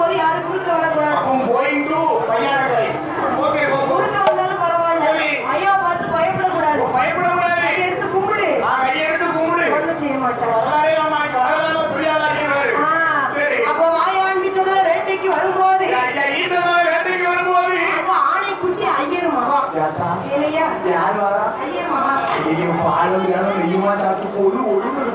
வரும்போது யாரும் குறுக்க வரக்கூடாது. அப்போ கோயிங் டு பையானகரை. ஓகே குறுக்க வந்தாலும் பரவாயில்ல. ஐயா பார்த்து பயப்படக்கூடாது. பயப்படக்கூடாது. கை எடுத்து கும்பிடு. கையை எடுத்து கும்பிடு. ஒண்ணும் செய்ய மாட்டேன். வரலாறே நம்ம வரலாறு புரியாதாக்கிறாரு. சரி. அப்போ மாயாண்டி சொல்ல வேட்டைக்கு வரும்போது ஐயா ஈசமா வேட்டைக்கு வரும்போது அப்போ ஆணைக்குட்டி ஐயர் மகா. இல்லையா? யார் வரா? ஐயர் மகா. ஐயோ பாலும் யாரும் நெய்யுமா சாப்பிட்டு போடு ஒழுங்கு.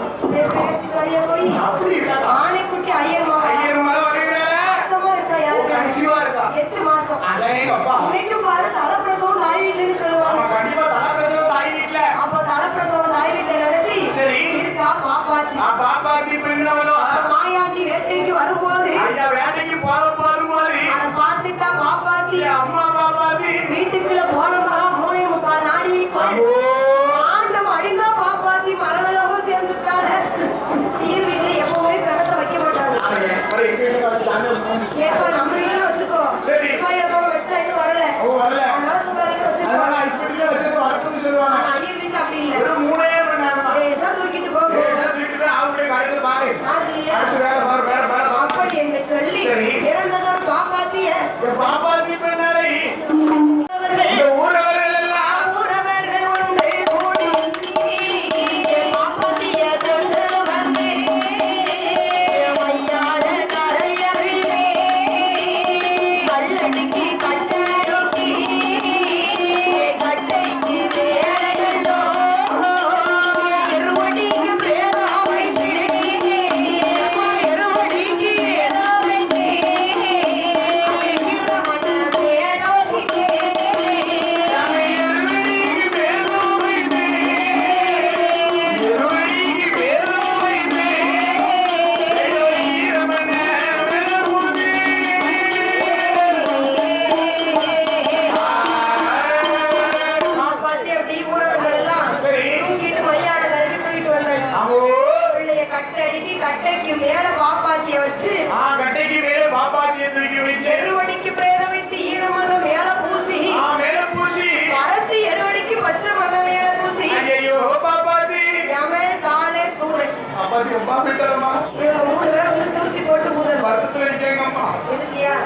பேசிக்காரியா போய் அப்படி இருக்கா? ஆணைக்குட்டி ஐயர் மகா. ஐயர் மகா வருகிறாரா? அர்த்தமா இருக்கா? யாரு கன்சீவா இருக்கா? 8 மாசம். அதே அப்பா. இன்னைக்கு பாரு தலப்பிரசவம் தாய் வீட்டுன்னு சொல்லுவாங்க. கண்டிப்பா தலப்பிரசவம் தாய் வீட்டுல. அப்போ தலப்பிரசவம் தாய் வீட்டுல நடத்தி சரி இருக்கா பாப்பாத்தி. பாப்பாத்தி பெண்ணவளோ மாயாண்டி வேட்டைக்கு வரும்போது ஐயா வேட்டைக்கு போகும்போது அதை பார்த்துட்டா பாப்பாத்தி. அம்மா பாப்பாத்தி வீட்டுக்குள்ள போன மகா 3.25 நாடி ஆண்டம் அடிந்தா பாப்பாத்தி மரணளவு சேர்ந்துட்டால. தீர் வீட்டுல எப்பவுமே பிணத்தை வைக்க மாட்டாங்க. ஏப்பா நம்ம வீட்டுல வச்சுக்கோ. வச்சா இன்னும் வரல. அதனால தூக்காரிக்கு வச்சுக்கோ. ஐயர் வீட்டுல அப்படி இல்ல. லேசா தூக்கிட்டு போகும். அப்படி என்று சொல்லி இறந்ததொரு பாப்பாத்திய பாப்பாத்தி பெண்ணாலை இந்த ஊரவர்கள் எல்லாம் ஊரவர்கள் ஒன்று கூடி பாப்பாத்திய கொண்டு வந்து மையாட கரையறிவே கல்லடிக்கு கட்டடுக்கி கட்டைக்கு வேலைகளோ இருவடிக்கு பிரேதா வைத்து இருவடிக்கு ஏதோ வைத்து வீரமண வேலோசிக்கே பாப்பாத்தி அப்படி ஊரவர்கள் எல்லாம் தூக்கிட்டு மையாட கரைக்கு தூக்கிட்டு வந்தாச்சு. பிள்ளைய கட்டடிக்கு கட்டைக்கு மேல பாப்பாத்திய வச்சு கட்டைக்கு மேல பாப்பாத்தியை தூக்கி வைத்து எருவடிக்கு பிரேத வைத்து ஈரமண மேல பூசி மேல பூசி வரத்து எருவடிக்கு பச்சை மண்ண மேல பூசி ஐயோ பாப்பாத்தி எம காலே தூரை பாப்பாத்தி அம்மா விட்டலம்மா இவங்க 3 பேரும் வந்து தூக்கி போட்டு ஊதல் வருத்தத்துல நிக்கங்கம்மா எதுக்கியா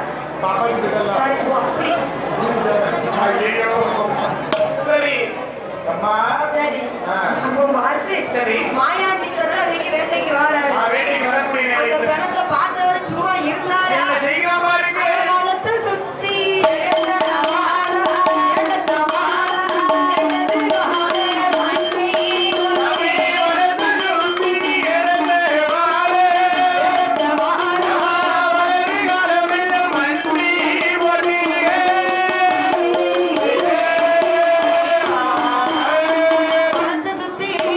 பாப்பாத்தி விட்டலாம் சரி போ அப்படி ஐயோ சரி அம்மா சரி அப்போ பார்த்து சரி மாயாண்டி சொன்னா அன்னைக்கு வேட்டைக்கு வராரு. வேட்டைக்கு வரக்கூடிய அந்த நேரத்தில் பிணத்தை பார்த்தவர் சும்மா இருந்தாரு. என்ன செய்கிறா பாருங்க காலத்தை சுத்தி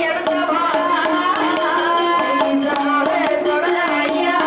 எடுத்த தொடல ஐயா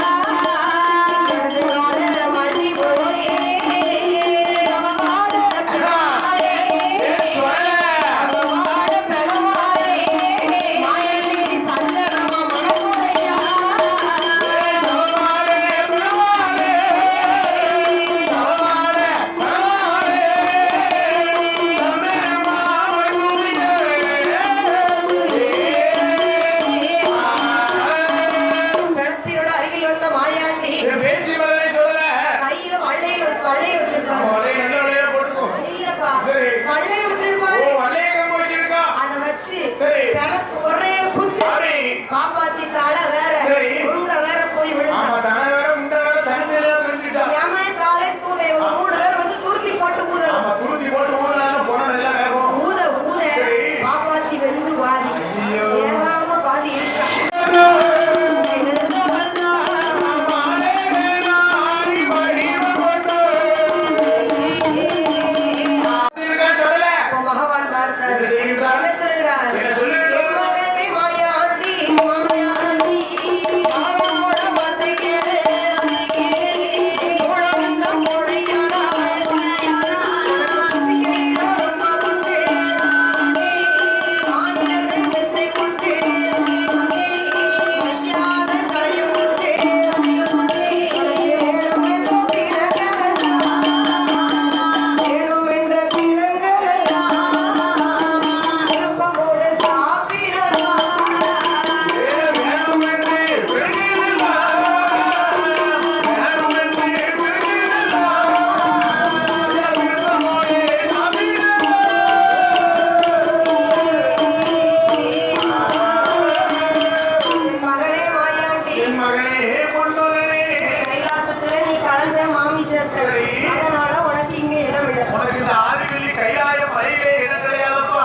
ஆதிசேஷன். சரி. அதனால உனக்கு இங்க இடம் இல்லை. உனக்கு இந்த ஆதிவெள்ளி கைலாய மலையிலே இடம் கிடையாதப்பா.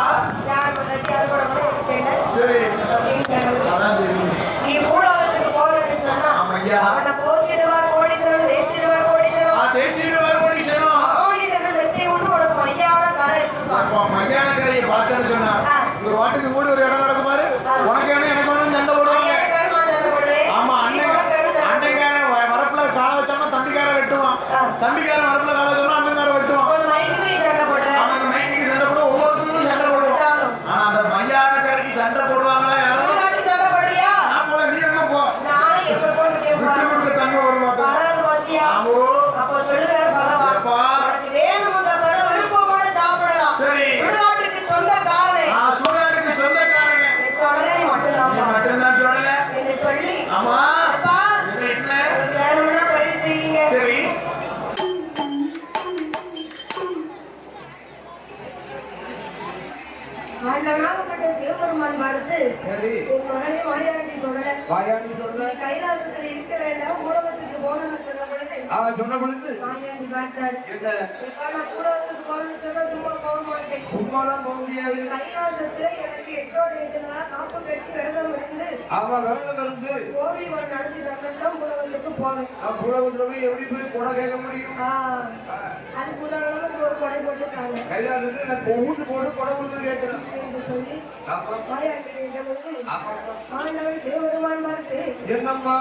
யார் முன்னாடி யார் கூட கூட இருக்கேன். சரி. அப்படிங்கிறாங்க. அதான் தெரியும். நீ பூலோகத்துக்கு போறேன்னு சொன்னா ஆமையா. அவனை போச்சிடுவார் கோடீஸ்வரன், தேய்ச்சிடுவார் கோடீஸ்வரன். தேய்ச்சிட்டு வர ஓடிச்சனும். அவன்கிட்ட வெத்தி உண்டு உனக்கு மையான காரை எடுத்துப்பான். மையான கரையை பார்த்தேன்னு சொன்னா ஒரு வாட்டுக்கு கூட ஒரு இடம் நடக்கும் பாரு. உனக்கு வேணும் எனக்கு வேணும் சண்டை போடுவாங்க. ஆமா அன்னைக்காரன் வரப்புல கால வச்சாம தம்பிக்காரன் வெட்டுவான். தம்பிக்காரன் வரப்புல கால வச்சாம அண்ணன்காரன் வெட்டுவான். அவனுக்கு நைட்டுக்கு சண்டை போடுவோம். ஒவ்வொருத்தருக்கும் சண்டை போடுவோம். ஆனா அந்த மையான கரைக்கு சண்டை போடுவாங்களா யாரும்? நான் போல நீ என்ன போ. விட்டு கொடுக்க தங்க வருவாங்க. ஆமோ. சரி. சூழலுக்கு சொந்தக்காரங்க. நீ மட்டும்தான் சொல்லல. ஆமா. என்ன? சரி. சிவபெருமான் பார்த்து சரி. உன் மகனே வாயாண்டி சொல்லல. வாயாண்டி சொல்ல. நீ கைலாசத்துல இருக்க வேண்டாம், உலகத்துக்கு போகணும்னு சொன்ன பொழுது சொன்ன பொழுது வாயாண்டி பார்த்தார். என்ன? இப்ப நான் உலகத்துக்கு போகணும்னு சொன்னா சும்மா போக மாட்டேன். சும்மாலாம் போக முடியாது. கைலாசத்துல எனக்கு 8 8 காப்பு கட்டி விரதம் இருந்து அவன் வேலை இருந்து கோவில் ஒன்று நடத்தி தந்தான் உலகத்துக்கு போவேன். நான் புலவத்துல எப்படி போய் கொடை கேட்க முடியும்? அதுக்கு உதாரணமா ஒரு கொடை போட்டுருக்காங்க. கைலாசத்துல நான் வீட்டு போட்டு கொடை கொடுத்து கேட்கிறேன் என்று சொல்லி ஆமா. வாயாண்டி கேட்டபொழுது ஆமா. ஆண்டவன் சிவபெருமான் பார்த்து என்னம்மா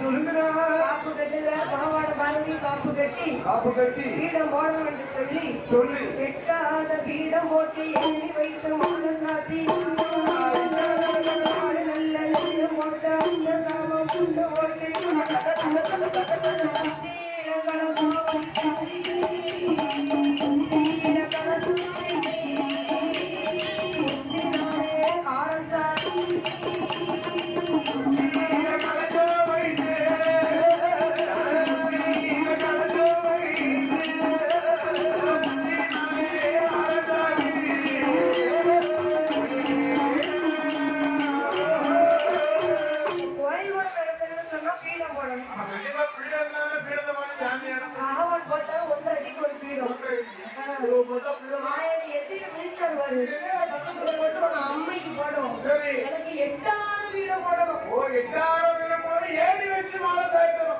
சொல்லுங்கிறா? காப்பு கட்டுகிறார். பாவாட பாரதி காப்பு கட்டி காப்பு கட்டி பீடம் போடணும் என்று சொல்லி சொல்லி எட்டாத பீடம் போட்டு எண்ணி வைத்து மாலை சாத்தி நல்ல நீளம் போட்டு அந்த சாமம் கொண்டு போட்டு அம்மைக்கு போடும். எனக்கு 8ஆவது வீடம் போடணும்.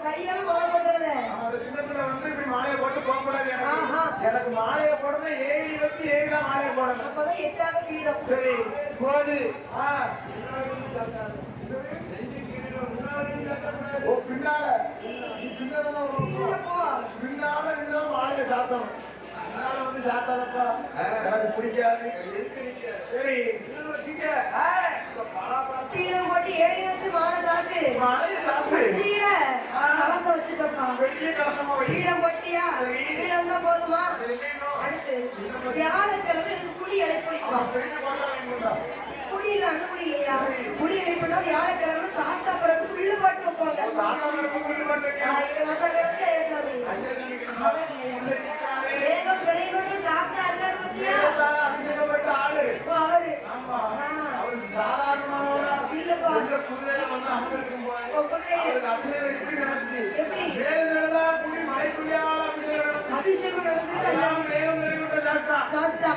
கையால மாலை போடுறது. எனக்கு மாலையை போடணும். ஏழி வச்சு ஏழிதான் மாலையை போடணும். அப்பதான் 8ஆவது வீடம். சரி போடு. ஓ பின்னால இல்லப்போ. பின்னால இருந்தாலும் மாலையை சாத்தணும். பின்னால வந்து சாத்தாதப்பா எனக்கு பிடிக்காது. சரி வச்சுக்க. பீடம் போட்டு ஏழி வச்சு மாலை சாத்து. மாலையை சாத்து. சீடை கலசம் வச்சுக்கப்பா. பெரிய கஷ்டமா வை. பீடம் போட்டியா? பீடம் தான் போதுமா? அடுத்து வியாழக்கிழமை எனக்கு குடி அழைப்பு வைப்போம். பெரிய போட்டா வேணும்டா. குடியில அந்த குடி இல்லையா? குடி அழைப்புனா வியாழக்கிழமை சாஸ்தா பரப்புக்கு வில்லு பாட்டு வைப்பாங்க. தாத்தா வரப்பு புள்ளி பண்ணிருக்கேன். எங்க தாத்தா கிழமை சாமி வேகம் விரைகொண்டு சாஸ்தா இருக்காரு பத்தியா? அபிஷேகப்பட்ட ஆளு. அவரு ஆமா அவருக்கு சாதாரணமானவரா இல்லப்பா. குதிரையில வந்து அமர்ந்திருக்கும் போது குதிரை அவருக்கு அபிஷேகம் எப்படி நடந்துச்சு? எப்படி? வேல் நடந்தா புடி மலைக்குள்ளியால அபிஷேகம் நடந்துச்சு. அபிஷேகம் நடந்துட்டு ஐயா எல்லாம் வேகம் நிறைவுட்ட சாஸ்தா. சாஸ்தா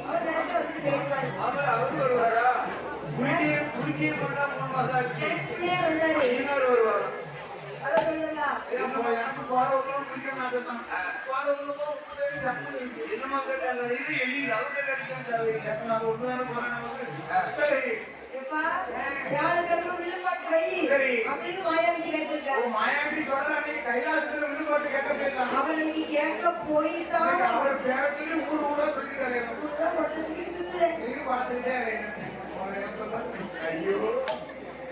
அவர் நேரத்தை வந்துட்டு கேட்பாரு. அவர் வருவாரா? குடிக்கே கொண்டா 3 மாசம் ஆச்சு. பிள்ளையா வந்தாரு. இன்னொரு வருவாரா? அதை சொல்லுங்க. எனக்கு போறவங்களும் பிடிக்க மாட்டேன். போறவங்களுக்கும் உப்பு சப்பு இருக்கு. என்னமா கேட்டாங்க? இது எளியில் அவங்க கேட்டாங்க. நான் ஒண்ணுதானே போறேன் நமக்கு. சரி எப்பா வியாழக்கிழமை வில்லு பாட்டு வை சரி. அப்படின்னு மாயாண்டி கேட்டிருக்காரு. மாயாண்டி சொல்ற அன்னைக்கு கைலாசத்துல வில்லு போட்டு கேட்க போயிருந்தாங்க. அவர் இன்னைக்கு கேட்க போய்தான் அவர் பேர சொல்லி ஊர் ஊரா சொல்லிட்டாரு. சுத்துது. நீங்க பார்த்துட்டே ஐயோ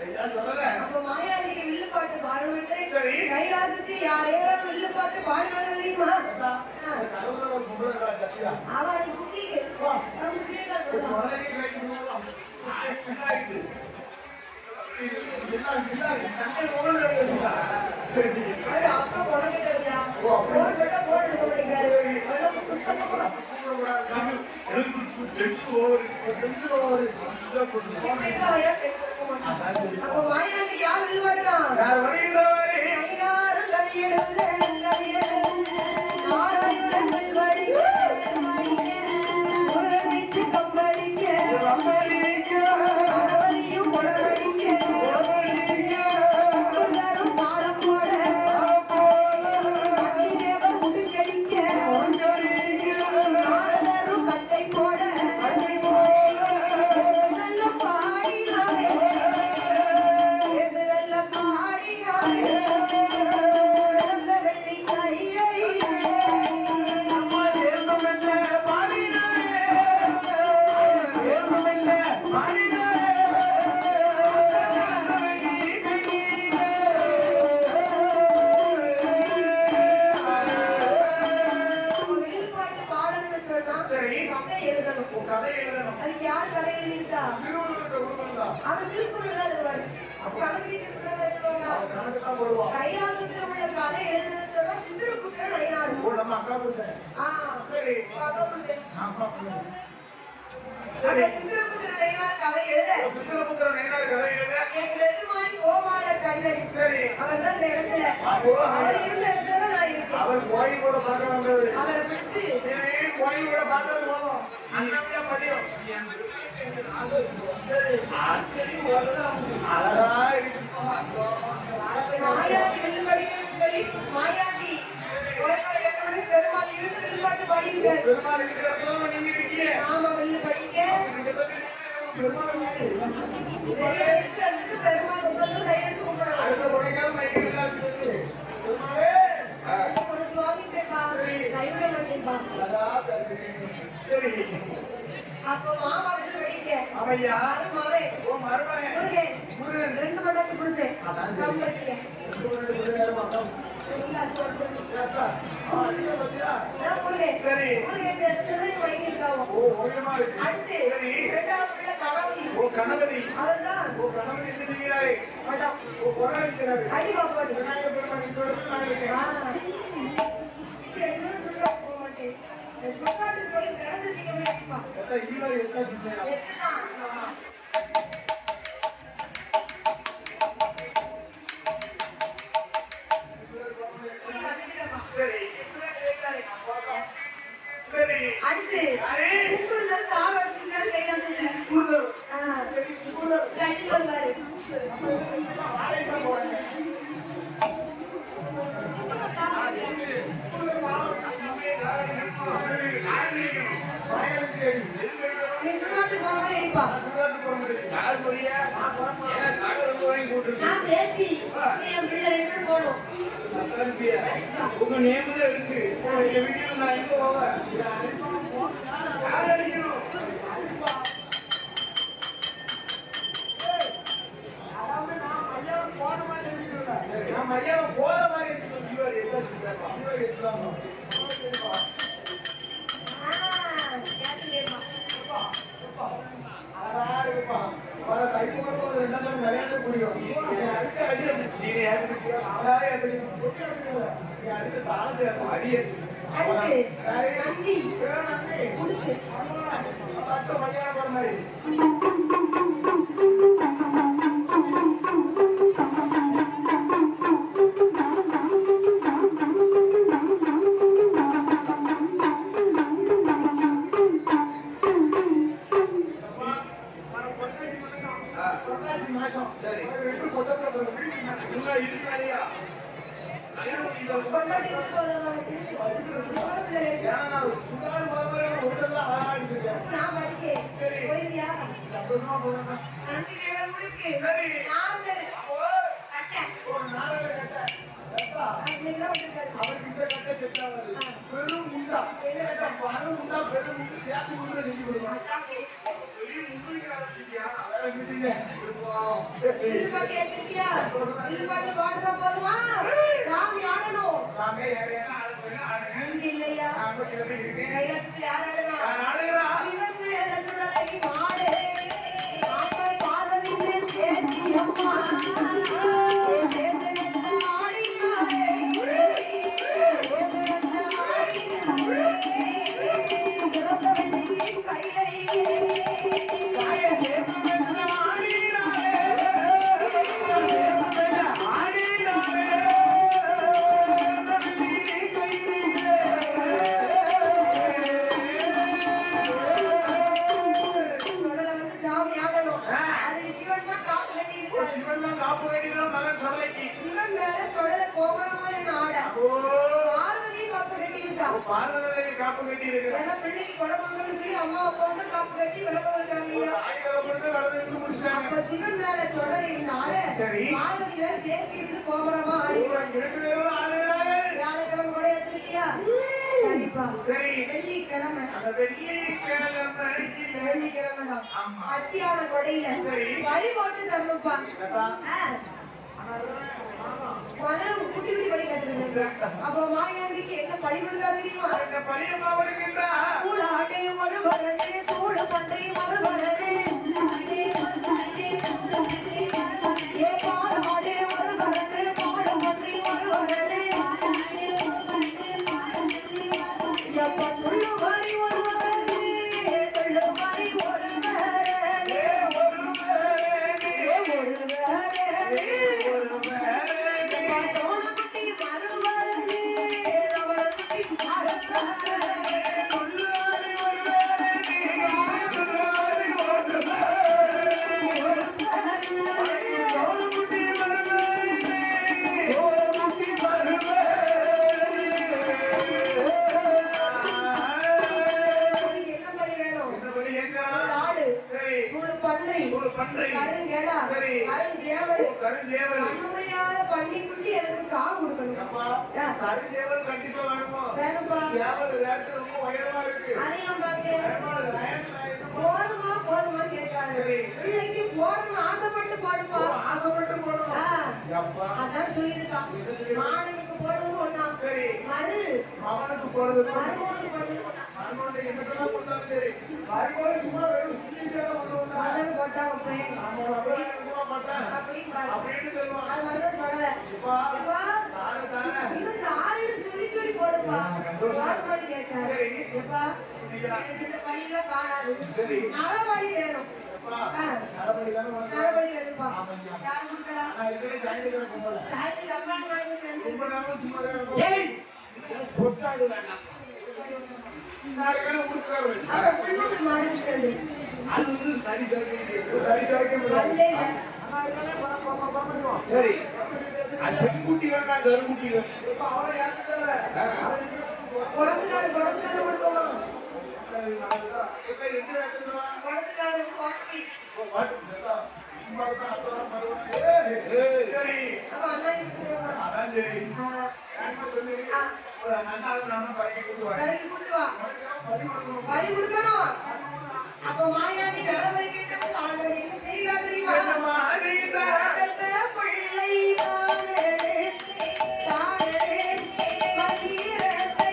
ஐயா சொல்லல. அப்ப மாயாண்டிக்கு வில்லு பாட்டு பாடுவிட்டு சரி. கைலாசத்தில் யாரையாவது வில்லு பாட்டு பாடுவாங்க தெரியுமா? கருவுல ஒரு பொம்பளை சத்தியா அவன் குதிக்கு சரி அப்பா உடனே போட்டு முடிக்காது. அப்ப மாயாண்டிக்கு யார் வில்லு பாடுனா? யார் வருகின்றவரே? கையாறு கதை எழுதுங்க அக்கா புருஷன். ஆ, சரி. அக்கா புருஷன். அக்கா புருஷன். சரி. சரி. சித்திரபுத்திர நயினார் கதை எழுத சித்திரபுத்திர நயினார் கதை எழுத என் பெருமாள் கோபால கண்ணன் சரி அவர் தான் இந்த இடத்துல அப்போ அவர் இருந்த இடத்துல தான் நான் இருக்கேன். அவர் கோயில் கூட பார்க்க வந்தவர். அவரை பிடிச்சு சரி கோயில் கூட பார்த்தது போதும் அண்ணாமையா படியும். சரி அழகா இருக்கு. மாயாண்டி வில்லு படிக்கணும்னு சொல்லி மாயாண்டி கோயிலோட இயக்குனர் பெருமாள் இருந்து வில்பாட்டு பாடியிருக்காரு. பெருமாள் இருக்கிற இடத்துல நீங்க இருக்கீங்க. ஆமா வில்லு படிக்க பெருமாள் இருக்கிறதுக்கு பெருமாள் உட்கார்ந்து கையெழுத்து கும்பிடலாம். அடுத்த உடைக்காத மைக்கு எல்லாம் இருக்கு. பெருமாளே ஒரு சுவாமி கேட்பா கைவிட மாட்டேன்பா. அழகா பேசுறீங்க. சரி அப்போ மாமா வில்லு படிக்க அவையா மருமாவே ஓ மருமகன் முருகன் முருகன் ரெண்டு மண்டாட்டி புருஷன் அதான் சரி. படிக்க சரி ஓ ஓவியமா இருக்கு. அடுத்து சரி இரண்டாவது பிள்ளை கணவதி ஓ கணபதி அவர்தான் ஓ கணபதி என்ன செய்கிறாரு படம் ஓ குரல் அடிக்கிறாரு. அடி பாப்பாடி விநாயகர் பெருமாள் இந்த இடத்துல நான் இருக்கேன். போக மாட்டேன் சொல்லாட்டு போய் கிடந்து திங்க முடியுமா எத்தா ஈவர் எத்தா சிந்தையா எதுதான் சரி சரி அடுத்து கூடுதல் தாள் அடிச்சிருந்தாரு கைலாசத்துல கூடுதல் சரி கூடுதல் ரெண்டு வருவாரு வாழை தான் போறாங்க. நீ சொல்லாட்டு போறவரை அடிப்பா நான் பேசி என் பிள்ளை ரெண்டு பேரும் போகணும். உங்க நேம் தான் இருக்கு. எங்க வீட்டுல நான் எங்க போவேன்? யார் அடிக்கணும்? நம்ம ஐயாவை போற மாதிரி இருக்கணும். இவர் எடுத்துவாங்க. அழகா இருக்குப்பா. அவரை கை போடும்போது ரெண்டாம் நாள் நிறைய புரியும். அடிச்ச அடி நீங்க அழகா அடிக்கணும். நீ அடிச்ச தாழ்ந்து அடியே அடுத்து நந்தி நன்றி கொடுத்து பட்டு மதியான போற மாதிரி மாசம் சரி ரெண்டு கொட்டை இருக்கிறாரியா கொண்டாடிட்டு போதவனுக்கு நான் படிக்கேன் போயிருக்கியா சந்தோஷமா போறேன். நந்தி தேவர் முழுக்கு சரி. நாரதர் கட்டை ஒரு நாலு கட்டை எப்பா அன்னைக்குதான் வந்திருக்காரு. அவருக்கு இந்த கட்டை செட் ஆகாது. பெரும் முண்டா வரும் முண்டா பெரும் முண்டு சேர்த்து முண்டு செஞ்சு கொடுப்பாங்க. அதாங்க. பெரிய முண்டுக்கு ஆரம்பிச்சிட்டியா வேற என்ன செய்ய வில்லுப்பாட்டு ஏத்திருக்கியா? வில்லுப்பாட்டு பாடுனா போதுமா? சாமி ஆடணும். வாங்க ஏறியா ஆடுங்க. நீங்க இல்லையா? நான் கிளம்பி இருக்கேன். கைலாசத்துல யார் ஆடுனா? நான் ஆடுகிறா. சிவன் மேல சுடலை மாடே. ஆமை பார்வதி மேல் பேசி அம்மா. சேத்தனெல்லாம் ஆடினாரே. சேத்தனெல்லாம் ஆடினாரே. சிறந்த வெள்ளியின் கையிலே. வாய சேர்த்து வெல்ல ஆடினாரே. சேர்த்து வெல்ல ஆடினாரே. தம்பி கையிலே. சுடலை வந்து சாமி ஆடணும். அது சிவன் தான் காப்பு கட்டி ஓ இருக்காரு. சிவன் தான் காப்பு கட்டிதான் மகன் சபைக்கு. சிவன் மேல சுடலை கோபுரமான ஆட. ஓ பார்வதியும் காப்பு கட்டி இருக்கா. பார்வதி காப்பு கட்டி இருக்கிற ஏன்னா பிள்ளைக்கு குடம்புன்னு சொல்லி அம்மா அப்பா வந்து காப்பு கட்டி விளக்கம் இருக்காங்க ஐயா. ஆயுதப்பட்டு வளர்ந்து முடிச்சிட்டாங்க. அப்ப சிவன் மேல சுடறினால சரி. பார்வதி மேல பேசிட்டு கோபுரமா ஆடிடுவாங்க. இரண்டு பேரும் ஆடுகிறாரு. வியாழக்கிழமை கூட ஏத்துக்கிட்டியா? சரிப்பா. சரி வெள்ளிக்கிழமை அந்த வெள்ளிக்கிழமை வெள்ளிக்கிழமை தான் ஆமா. அத்தியான கொடையில சரி. வழிபாட்டு தரணும்ப்பா. கேட்டா? ஆ, ஆனா அதுதான் மாமா. முதல்ல குட்டி குட்டி படி கட்டுறது. அப்போ மாயாண்டிக்கு என்ன பழி விடுதா தெரியுமா? இந்த பழியம்மா வருகின்றா. சூளாட்டே மறுபரனே சூழ பன்றி மறுபரனே ஏ பாடாடே மறுபரனே பாட பன்றி மறுபரனே பன்றி. கருங்கேடா, சரி. கருஞ்சேவல், கருஞ்சேவல். கண்ணுமையாத பன்னிக்குட்டி எனக்கு காவு கொடுக்கணும். அப்பா, கருஞ்சேவல் கண்டிப்பா வேணுமோ? வேணும்பா. சேவல் ரேட்டு ரொம்ப உயரமா இருக்கு. அதையும் பாக்கு. வேணுமா? நான் போதுமா போதுமான்னு கேட்காது. சரி. பிள்ளைக்கு போடணும் ஆசைப்பட்டு போடுப்பா. ஆசைப்பட்டு போடணும். ஆ. அப்பா, அதான் சொல்லியிருக்கான். மாணவிக்கு போடுவது ஒண்ணா. சரி. மறு மகனுக்கு போடுறது மறுமொழி போடுவது ஒண்ணா. மகனுடைய என்னக்கெல்லாம் கொடுத்தாலும் சரி. மகனோட சும்மா வெறும் குட்டிக்கெல்லாம் கொண்டு வந்தா மகன் போட்டாங்க போய். நம்ம அப்பா இருக்க மாட்டேன் அப்படின்னு பாரு. அப்படின்னு சொல்லுவான். அது மாதிரிதான் சொல்லல. இப்பா, இப்பா, தானே தானே. இன்னும் தாரின்னு சொல்லி சொல்லி போடுப்பா. சந்தோஷம். வாசமாடி கேட்காது. சரி. எப்பா, எனக்கு இந்த பையெல்லாம் காணாது. சரி. நலவழி வேணும். அப்பா, ஆ. நலபடி தானே உனக்கு? நலவழி வேணும்ப்பா. ஆமாய்யா. யார் கொடுக்கலாம்? நான் இதுவரை சாயந்தரம் கும்பல. சாயந்தரம் சம்பாதி வாங்கிட்டு வந்து. ரொம்ப நேரம் சும்மா தான் இருக்கும். ஏய் பொட்டாடு வேண்டாம். நான் இருக்கேன்னு கொடுக்குறாரு. அவன் புல்லூர் மாடுகிறது. அது வந்து சரி சரி. கை சாய்க்க முடியாது. வல்லே இல்லை. அண்ணா இருக்கேன்னு பரமாடுவோம். சரி. அது செங்குட்டி வேண்டாம் கருங்குட்டி வேண்டாம். இப்ப அவனை யாருக்கிட்ட குளத்துக்காரர் கொடுக்கணும். இப்ப எந்த இடத்துல குளத்துக்காரர் கோட்டை. சரி அப்ப அண்ணா இருக்கிறவங்க. அதான் சரி ஆ, சொல்லி ஒரு நன்னாலும் நானும் பறக்கி கொடுத்துருவாங்க கரைக்கு கூட்டு வா. வழி கொடுக்கணும். அப்ப மாயாண்டி கடவுளை கேட்டது ஆண்டவன் என்ன செய்கிறார் தெரியுமா? கர்த்த பிள்ளை தானே, தானே, மதிரத்தை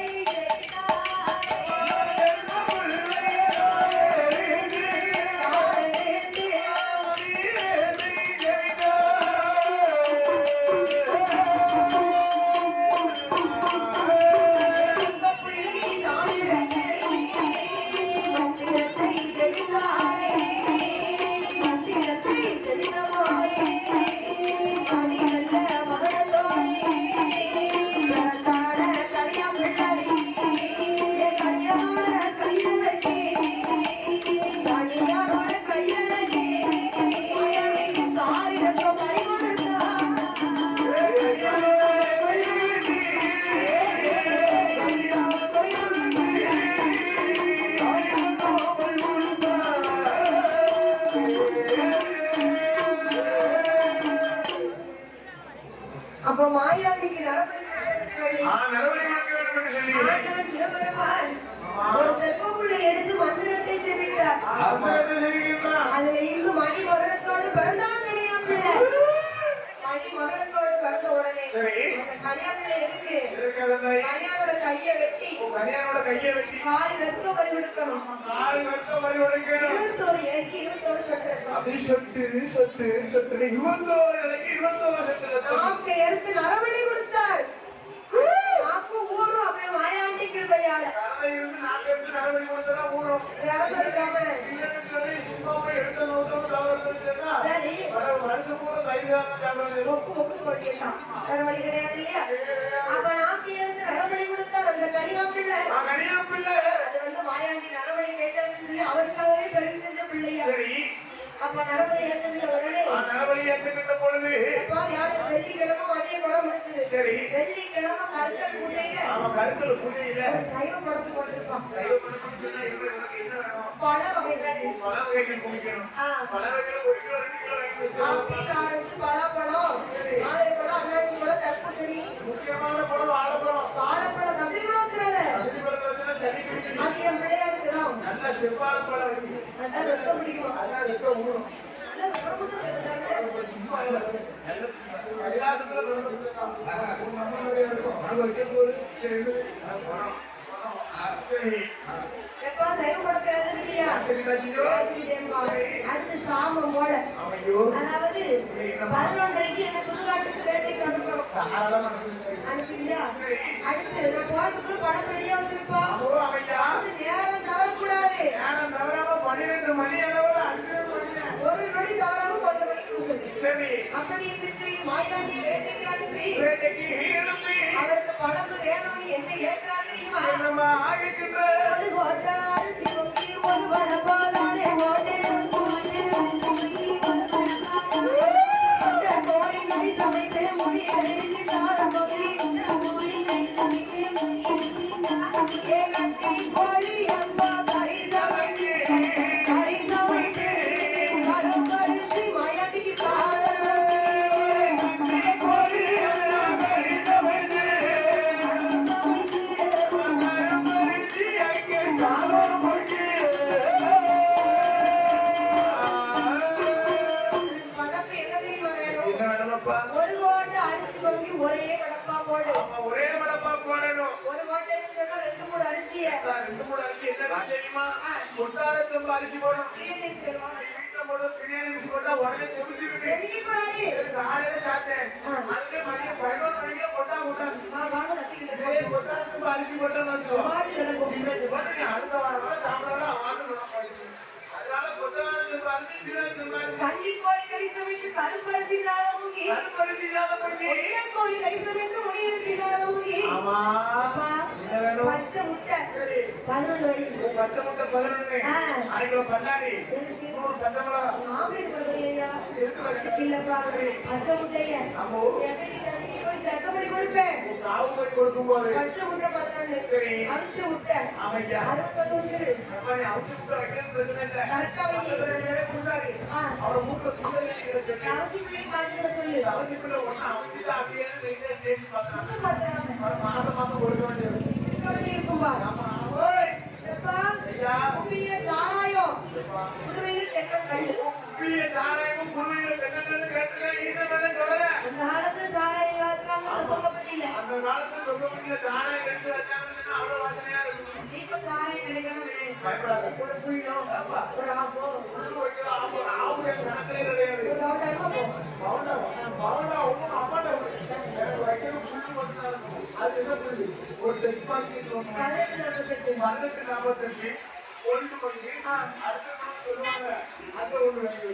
அப்ப மாயாண்டிக்கு சொல்லி ஆண்டவன் சிவபெருமான் ஒரு கர்ப்பப்புள்ளை எடுத்து மந்திரத்தை செவித்தார். அதுல இருந்து மணி மகனத்தோடு பிறந்தான் கனியா பிள்ளை. மணி மகனத்தோடு பிறந்த உடனே அந்த கனியா பிள்ளை எதுக்கு? கனியானோட கையை வெட்டி கால் ரத்தம் வரி விடுக்கணும். 21 இலைக்கு 21 சொட்டு நாக்கு எடுத்து நரபலி கொடுத்தார். நாக்கு ஊரும் அப்படியே மாயாண்டி கிருபையால இறந்திருக்காம. சரி, மொக்கு மொக்கு கொட்டிட்டான். வேற வழி கிடையாது இல்லையா? அப்ப நாக்கு எடுத்து நரபலி கொடுத்தார் அந்த கனியா பிள்ளை. அது வந்து மாயாண்டி நரபலி கேட்டாருன்னு சொல்லி அவருக்காகவே பெருமை செஞ்ச பிள்ளையா. அப்ப நரபலி ஏத்துக்கிட்ட உடனே அப்பா யாரு வெள்ளிக்கிழமை மதிய குடம் முடிச்சது. வெள்ளிக்கிழமை கருக்கல் பூஜையில சைவ படத்து போட்டிருப்பான். பல வகைகள் ஆப்பிள், ஆரஞ்சு, பலாப்பழம், வாழைப்பழம், அன்னாசி பழம், தர்பூசணி, வாழைப்பழம், கத்திரிப்பழம் வச்சுறாத. அது என் பிள்ளையாருக்கு தான். நல்ல செவ்வாழைப்பழம் அதான் ரத்தம் பிடிக்கும். அதான் ரத்தம் ஊறும். நல்ல உடம்புக்கு கேட்டாங்க. கைலாசத்துல எப்பா சைவ படத்தை எழுதுறியா? அடுத்து சாமம் போல. அதாவது 11:30க்கு என்ன சுடுகாட்டுக்கு வேட்டைக்கு அனுப்பணும். அனுப்பியா? அடுத்து நான் போறதுக்குள்ள படம் ரெடியா வச்சிருப்பா. அடுத்து நேரம் தவறக்கூடாது. 12 மணி அளவுல ஒரு நொடி தவறாம 12 மணிக்கு கொடுக்குது. சரி அப்படி இருந்துச்சு மாயாண்டியை வேட்டைக்கு அனுப்பி வேட்டைக்கு அவருக்கு பழம்பு வேணும்னு என்ன ஏற்கிறார் தெரியுமா? நம்ம ஆகிக்கின்ற ஒரு கோட்டார் சிவங்கி ஒரு வடபாதானே ஓட்டே கோழி கறி சமைத்து முடியடித்து சாதம் பொங்கி ஏகத்தி கோழி அன்பா கறி சமைத்து கருப்பரு நான் 2-3 அரிசி என்ன தெரியுமா? கொட்டார சம்பா அரிசி போடணும். பிரியாணி சொல்லுவாங்க. வீட்டுல போட பிரியாணி அரிசி போட்டா உடனே செமிச்சிருது. செமிக்க கூடாது. காலையில சாப்பிட்டேன். அதுல மதியம் 11 மணிக்கு கொட்டா விட்டாங்க. வாங்க நத்திக்கிட்டு இதே கொட்டார சம்பா அரிசி போட்டோம்னு வச்சுக்கோ. மாடி கிடக்கும். இன்னைக்கு போட்டு நீ அடுத்த வாரம் வரை சாப்பிடலாம் வாங்கணும். அதனால கொட்டார சம்பா அரிசி சீரக சம்பா அரிசி கஞ்சி கோழி கறி சமைத்து கருப்பரிசி சாதம் ஊக்கி கருப்பரிசி சாதம் பண்ணி கோழி கறி சமைத்து முடியரிசி சாதம் ஊக்கி ஆமா அப்பா என்ன வேணும்? பச்சை முட்டை சரி 11 வழி பச்சை முட்டை 11 அரை கிலோ பல்லாரி 100 பச்சை மிளகா ஆம்லேட் கொடுக்கலையா இருக்கு இல்லப்பா பச்சை முட்டைய ஆமா எசக்கி தசக்கி போய் தசப்படி கொடுப்பேன் காவு போய் கொடுக்கும்போது பச்சை முட்டை 11 சரி அவிச்ச முட்டை ஆமையா 61 அப்ப நீ அவிச்ச முட்டை வைக்கிறது பிரச்சனை இல்ல கரெக்டா வை பூசாரி அவர் மூக்க குண்டலி சொல்லி அவசி பிள்ளை பாத்துட்டு சொல்லு அவசியத்துல ஒண்ணு அவிச்சிட்டு அப்படியே நீங்க டேஸ்ட் பார்க்கலாம் இன்னும் பாத்துறாங்க மாசம் மாசம் கொடுக்க வேண்டியது இன்னொரு இருக்கும்பா ஆமா ஓய் எப்பா ஐயா உப்பிய சாராயம் உடுவையில் தெக்கல் உப்பிய சாராயமும் குருவியில தென்னன்னு கேட்டுங்க ஈசன் சொல்லல அந்த காலத்துல சாராயம் இல்லாதவங்க சொல்லுங்கப்பட்டில்ல அந்த காலத்துல சொல்லப்பட்ட சாராயம் எடுத்து வச்சாங்கன்னா அவ்வளவு வாசனையா இருக்கும் இப்ப சாராயம் கிடைக்கணும் விடு பயப்படாத ஒரு புள்ளோ ஒரு ஆப்போ புல்லு வைக்கிற ஆவு கணக்கிலே கிடையாது ஒரு கவுண்டருமா போ பவுண்டா ஒன்றும் அம்மாட்ட எனக்கு வைக்கிறது புல்லு மட்டும்தான் இருக்கும் அது என்ன புல்லு ஒரு டெஸ்பாக்கி சொல்லுவாங்க 1848 ஒன்று கொஞ்சி அடுத்த நாள் சொல்லுவாங்க அதுல ஒன்று வைக்க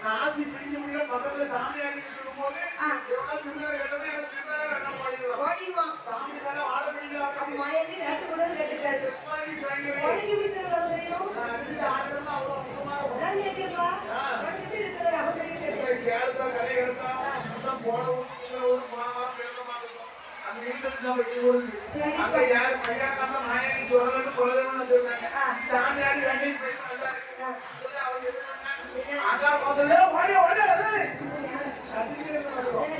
நாசி பிடிக்க முடியல பக்கத்துல சாமி ஆடிட்டு இருக்கும்போது எவ்வளவு திருநாள் கட்டணும் எனக்கு திருநாள் கட்டம் பாடிடுவோம் சாமி மேல வாழ பிடிக்கலாம் அவ்வளவு அம்சமா கேளுக்கா கதை எடுத்தா போடவும் அந்த இருக்கிறது வெட்டி கொடுத்து அங்க யாரு பையன் நாயகி சொல்லலன்னு குலதெய்வம் சொன்னாங்க சாமியாடி வேண்டி போயிட்டு வந்தாரு அக்கா முதல்ல ஓடி ஓடி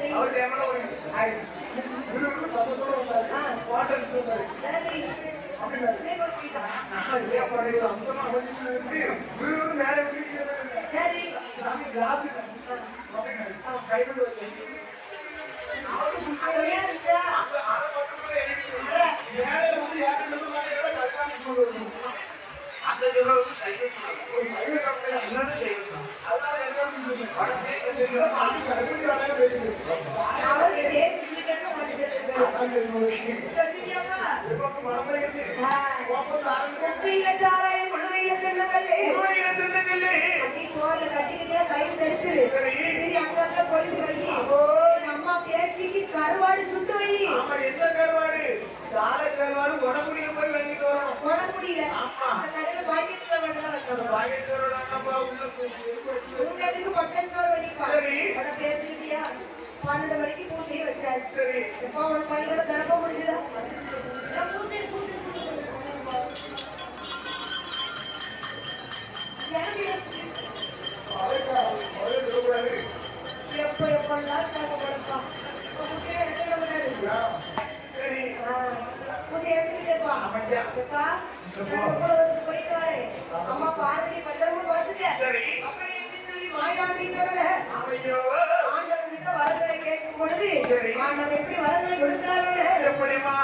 அவர் எவ்வளோ பக்கத்தோட வந்தாரு வாட்டர் வந்தாரு அப்படின்னா அம்சமா இருக்கு மேல சாமி கிளாஸ் கைவிட்டு வச்சு சாராயம் குழுவையில தின்னக்கல்லே சோறுல கட்டிக்கிட்டே தயிர் கடிச்சிரு அங்கங்க கொழுந்து வை அம்மா பேச்சிக்கு கருவாடு சுட்டு வை எந்த கருவாடு சாலை கருவாடு உடம்புடிய போய் வாங்கிட்டு வரோம் உடம்புடியில அந்த கடையில பாக்கெட்ல உங்களுக்கு பட்டன் சோறு வைப்பா உட பேருக்கிட்டியா 12 மணிக்கு பூசையை வச்சாச்சு சரி எப்ப உனக்கு பள்ளிக்கூட சிறப்பா முடிஞ்சுதா பூசை பூசை எப்ப எப்பெல்லாம் தேவைப்படுப்பா போயிட்டு வரேன் அம்மா பார்வதி பத்திரமா பார்த்துக்க அப்படி எப்படி சொல்லி மாயாண்டி சொல்லல ஆண்டவன் கிட்ட வரங்களை கேட்கும் பொழுது ஆண்டவன் எப்படி வரங்களை கொடுக்கிறார்கள் எப்படிமா